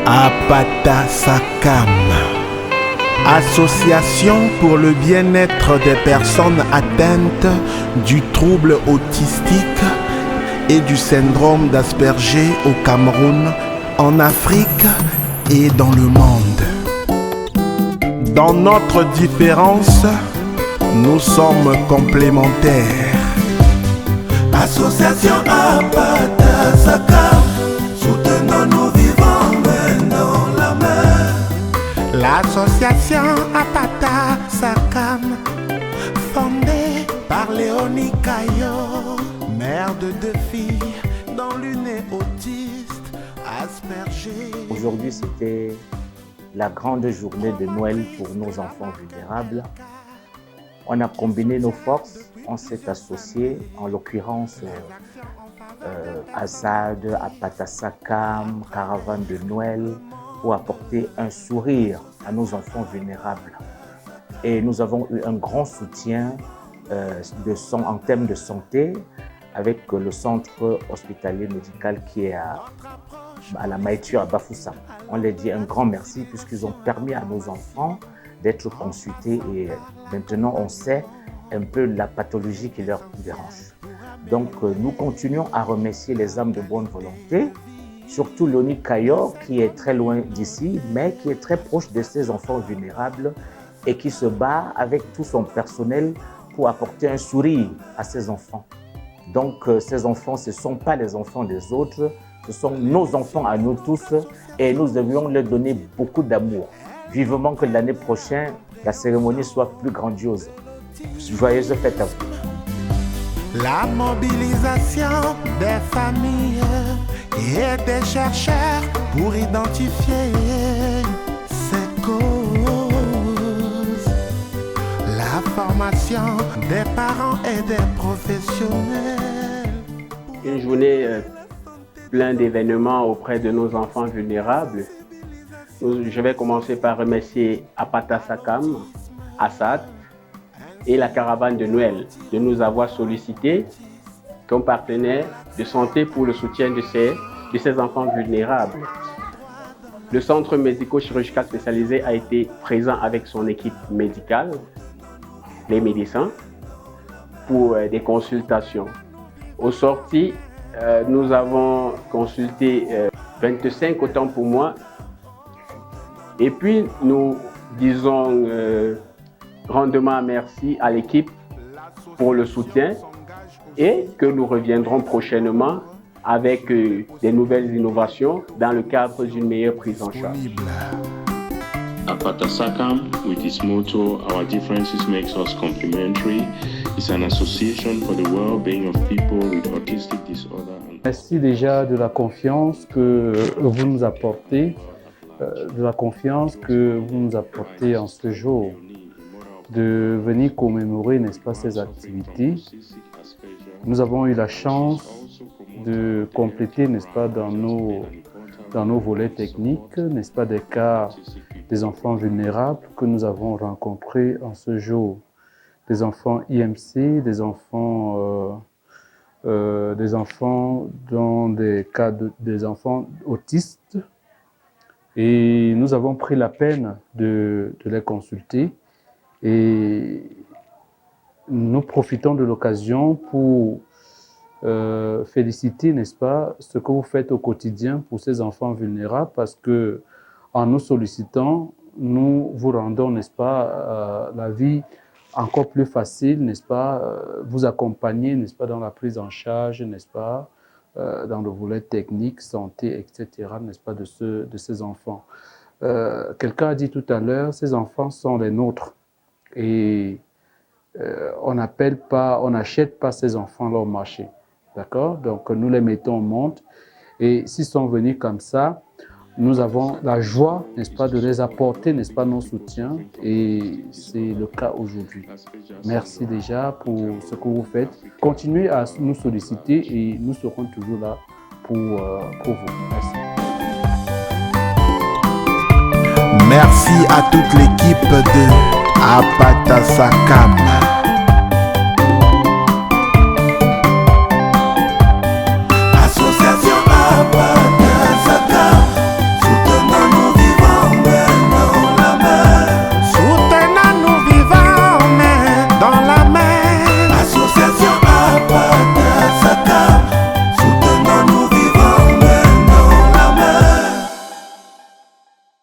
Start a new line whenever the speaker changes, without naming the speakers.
Apata Sakam, association pour le bien-être des personnes atteintes du trouble autistique et du syndrome d'Asperger au Cameroun, en Afrique et dans le monde. Dans notre différence, nous sommes complémentaires. Association Apata Sakam, soutenons nos vivants, menons la main. L'association Apata Sakam, fondée par Léonie Kayo, mère de 2 filles, dont l'une est autiste, Asperger.
Aujourd'hui, c'était la grande journée de Noël pour nos enfants vulnérables. On a combiné nos forces, on s'est associés, en l'occurrence Assad, Apata Sakam, Caravane de Noël, pour apporter un sourire à nos enfants vulnérables. Et nous avons eu un grand soutien en termes de santé avec le centre hospitalier médical qui est à la Maïture à Bafoussam. On leur dit un grand merci puisqu'ils ont permis à nos enfants d'être consultés et maintenant on sait un peu la pathologie qui leur dérange. Donc nous continuons à remercier les âmes de bonne volonté, surtout Léonie Kayo qui est très loin d'ici mais qui est très proche de ces enfants vulnérables et qui se bat avec tout son personnel pour apporter un sourire à ces enfants. Donc ces enfants, ce ne sont pas les enfants des autres, ce sont nos enfants à nous tous et nous devions leur donner beaucoup d'amour. Vivement que l'année prochaine, la cérémonie soit plus grandiose. Joyeuses fêtes à vous.
La mobilisation des familles et des chercheurs pour identifier ces causes. La formation des parents et des professionnels.
Une journée pleine d'événements auprès de nos enfants vulnérables. Je vais commencer par remercier Apata Sakam, Assad et la Caravane de Noël de nous avoir sollicités comme partenaires de santé pour le soutien de ces enfants vulnérables. Le centre médico-chirurgical spécialisé a été présent avec son équipe médicale, les médecins, pour des consultations. Au sorti, nous avons consulté 25 autant pour moi. Et puis, nous disons rendement merci à l'équipe pour le soutien et que nous reviendrons prochainement avec des nouvelles innovations dans le cadre d'une meilleure prise en charge.
Apata Sakam, with its motto, "Our differences makes us complementary," is an association for the well-being of people with autistic disorder.
Merci déjà de la confiance que vous nous apportez. De la confiance que vous nous apportez en ce jour, de venir commémorer, n'est-ce pas, ces activités. Nous avons eu la chance de compléter, n'est-ce pas, dans nos volets techniques, n'est-ce pas, des cas des enfants vulnérables que nous avons rencontrés en ce jour. Des enfants IMC, des enfants dans des cas des enfants autistes. Et nous avons pris la peine de les consulter et nous profitons de l'occasion pour féliciter, n'est-ce pas, ce que vous faites au quotidien pour ces enfants vulnérables parce que en nous sollicitant, nous vous rendons, n'est-ce pas, la vie encore plus facile, n'est-ce pas, vous accompagner, n'est-ce pas, dans la prise en charge, n'est-ce pas, dans le volet technique, santé, etc., n'est-ce pas, de ces enfants. Quelqu'un a dit tout à l'heure, ces enfants sont les nôtres et on n'achète pas ces enfants-là au marché, d'accord? Donc nous les mettons au monde et s'ils sont venus comme ça, nous avons la joie, n'est-ce pas, de les apporter, n'est-ce pas, nos soutiens et c'est le cas aujourd'hui. Merci déjà pour ce que vous faites. Continuez à nous solliciter et nous serons toujours là pour vous. Merci.
Merci à toute l'équipe de Apata Sakam.